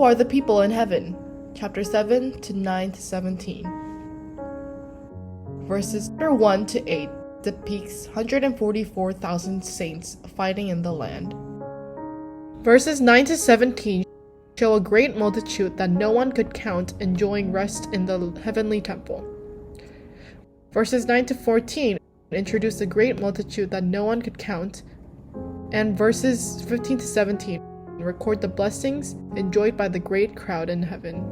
Who are the people in heaven? Chapter 7 to 9 to 17. Verses 1 to 8 depicts 144,000 saints fighting in the land. Verses 9 to 17 show a great multitude that no one could count enjoying rest in the heavenly temple. Verses 9 to 14 introduce a great multitude that no one could count, and verses 15 to 17 record the blessings enjoyed by the great crowd in heaven.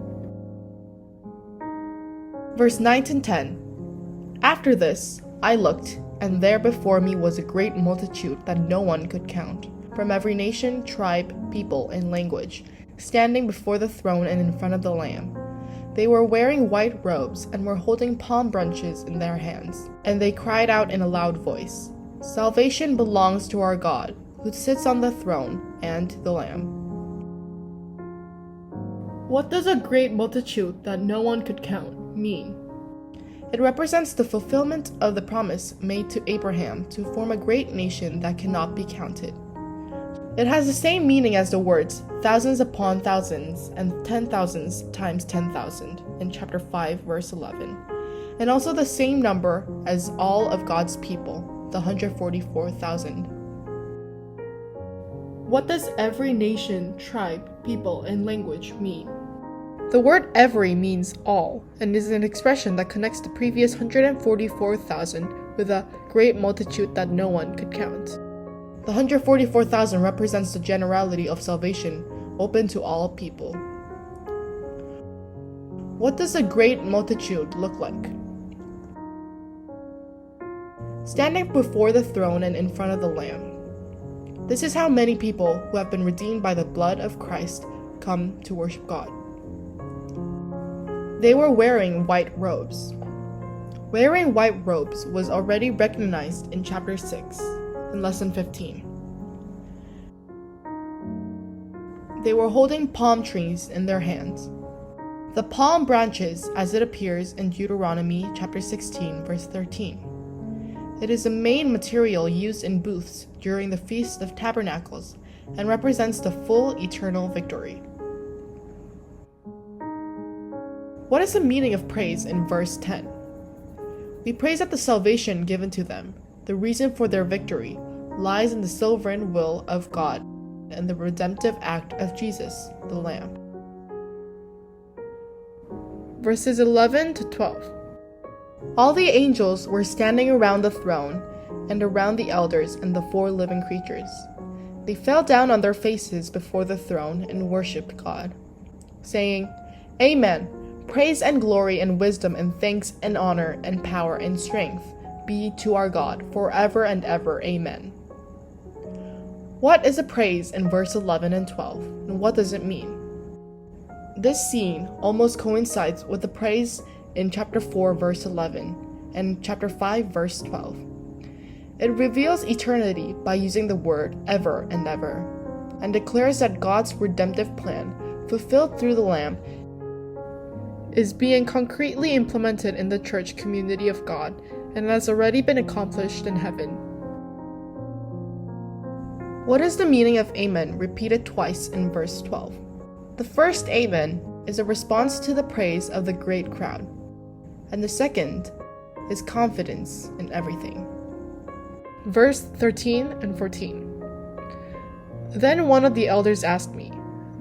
Verse 9 to 10. After this, I looked, and there before me was a great multitude that no one could count, from every nation, tribe, people, and language, standing before the throne and in front of the Lamb. They were wearing white robes and were holding palm branches in their hands, and they cried out in a loud voice, "Salvation belongs to our God, who sits on the throne, and to the Lamb." What does a great multitude that no one could count mean? It represents the fulfillment of the promise made to Abraham to form a great nation that cannot be counted. It has the same meaning as the words thousands upon thousands and 10,000s times 10,000 in chapter 5 verse 11, and also the same number as all of God's people, the 144,000. What does every nation, tribe, people, and language mean? The word every means all, and is an expression that connects the previous 144,000 with a great multitude that no one could count. The 144,000 represents the generality of salvation open to all people. What does a great multitude look like? Standing before the throne and in front of the Lamb. This is how many people who have been redeemed by the blood of Christ come to worship God. They were wearing white robes. Wearing white robes was already recognized in chapter 6, in lesson 15. They were holding palm trees in their hands. The palm branches, as it appears in Deuteronomy chapter 16, verse 13. It is the main material used in booths during the Feast of Tabernacles and represents the full eternal victory. What is the meaning of praise in verse 10? We praise that the salvation given to them, the reason for their victory, lies in the sovereign will of God and the redemptive act of Jesus, the Lamb. Verses 11 to 12. All the angels were standing around the throne and around the elders and the 4 living creatures. They fell down on their faces before the throne and worshipped God, saying, "Amen. Praise and glory and wisdom and thanks and honor and power and strength be to our God forever and ever. Amen." What is a praise in verse 11 and 12, and what does it mean? This scene almost coincides with the praise in chapter 4 verse 11 and chapter 5 verse 12. It reveals eternity by using the word ever and ever, and declares that God's redemptive plan, fulfilled through the Lamb, is being concretely implemented in the church community of God and has already been accomplished in heaven. What is the meaning of amen repeated twice in verse 12? The first amen is a response to the praise of the great crowd, and the second is confidence in everything. Verse 13 and 14. Then one of the elders asked me,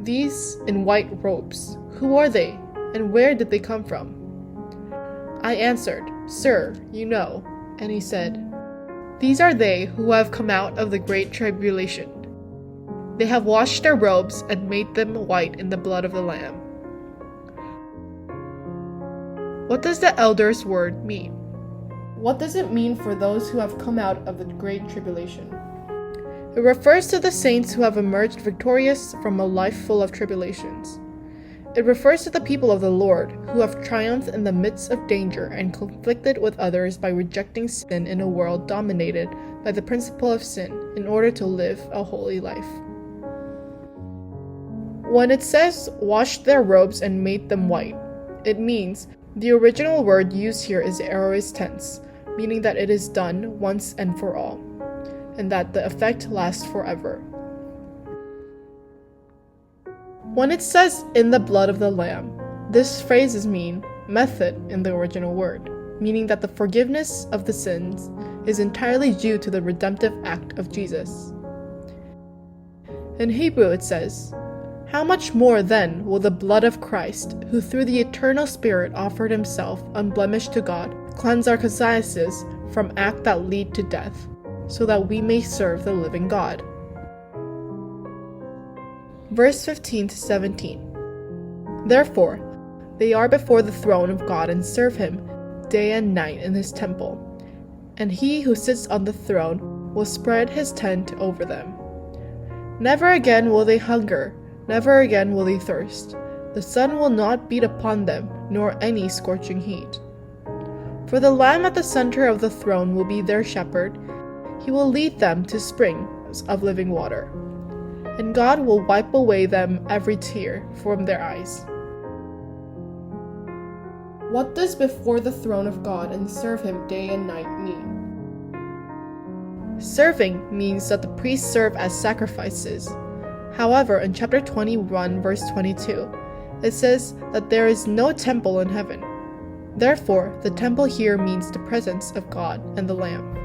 "These in white robes, who are they? And where did they come from?" I answered, "Sir, you know." And he said, "These are they who have come out of the great tribulation. They have washed their robes and made them white in the blood of the Lamb." What does the elder's word mean? What does it mean for those who have come out of the great tribulation? It refers to the saints who have emerged victorious from a life full of tribulations. It refers to the people of the Lord who have triumphed in the midst of danger and conflicted with others by rejecting sin in a world dominated by the principle of sin in order to live a holy life. When it says washed their robes and made them white, it means the original word used here is aorist tense, meaning that it is done once and for all, and that the effect lasts forever. When it says in the blood of the Lamb, this phrase means method in the original word, meaning that the forgiveness of the sins is entirely due to the redemptive act of Jesus. In Hebrew it says, "How much more then will the blood of Christ, who through the eternal Spirit offered himself unblemished to God, cleanse our consciences from acts that lead to death, so that we may serve the living God." Verse 15 to 17. Therefore, they are before the throne of God and serve him day and night in his temple, and he who sits on the throne will spread his tent over them. Never again will they hunger, never again will they thirst. The sun will not beat upon them, nor any scorching heat. For the Lamb at the center of the throne will be their shepherd. He will lead them to springs of living water, and God will wipe away them every tear from their eyes. What does before the throne of God and serve him day and night mean? Serving means that the priests serve as sacrifices. However, in chapter 21, verse 22, it says that there is no temple in heaven. Therefore, the temple here means the presence of God and the Lamb.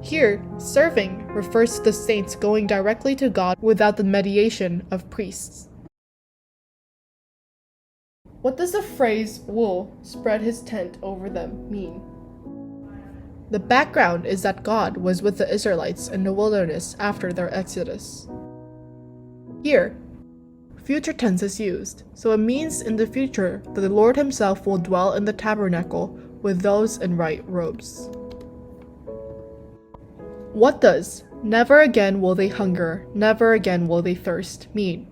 Here, serving refers to the saints going directly to God without the mediation of priests. What does the phrase "will spread his tent over them" mean? The background is that God was with the Israelites in the wilderness after their exodus. Here, future tense is used, so it means in the future that the Lord himself will dwell in the tabernacle with those in white robes. What does "never again will they hunger, never again will they thirst" mean?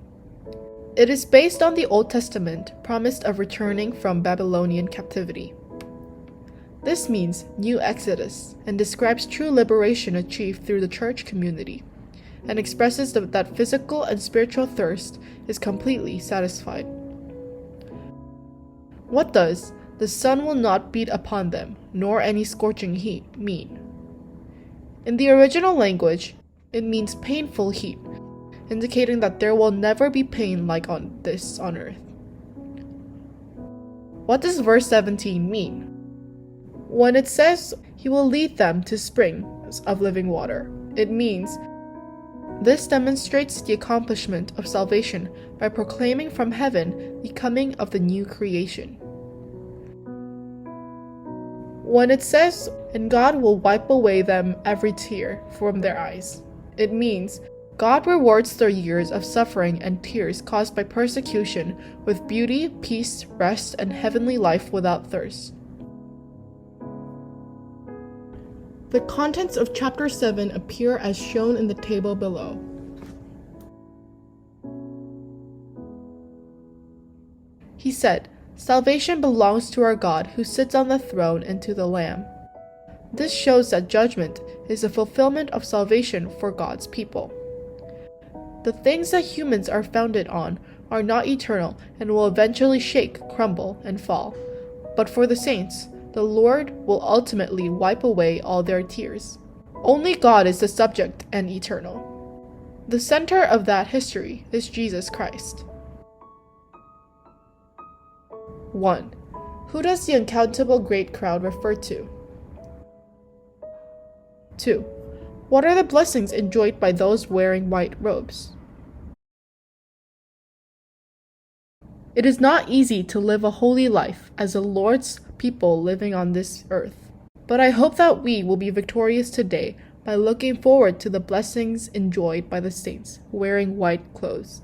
It is based on the Old Testament promise of returning from Babylonian captivity. This means new exodus and describes true liberation achieved through the church community, and expresses that physical and spiritual thirst is completely satisfied. What does "the sun will not beat upon them, nor any scorching heat" mean? In the original language, it means painful heat, indicating that there will never be pain like on earth. What does verse 17 mean? When it says he will lead them to springs of living water, it means this demonstrates the accomplishment of salvation by proclaiming from heaven the coming of the new creation. When it says, "and God will wipe away them every tear from their eyes," it means God rewards their years of suffering and tears caused by persecution with beauty, peace, rest, and heavenly life without thirst. The contents of chapter 7 appear as shown in the table below. He said, "Salvation belongs to our God who sits on the throne and to the Lamb." This shows that judgment is a fulfillment of salvation for God's people. The things that humans are founded on are not eternal and will eventually shake, crumble, and fall. But for the saints, the Lord will ultimately wipe away all their tears. Only God is the subject and eternal. The center of that history is Jesus Christ. 1. Who does the uncountable great crowd refer to? 2. What are the blessings enjoyed by those wearing white robes? It is not easy to live a holy life as the Lord's people living on this earth, but I hope that we will be victorious today by looking forward to the blessings enjoyed by the saints wearing white clothes.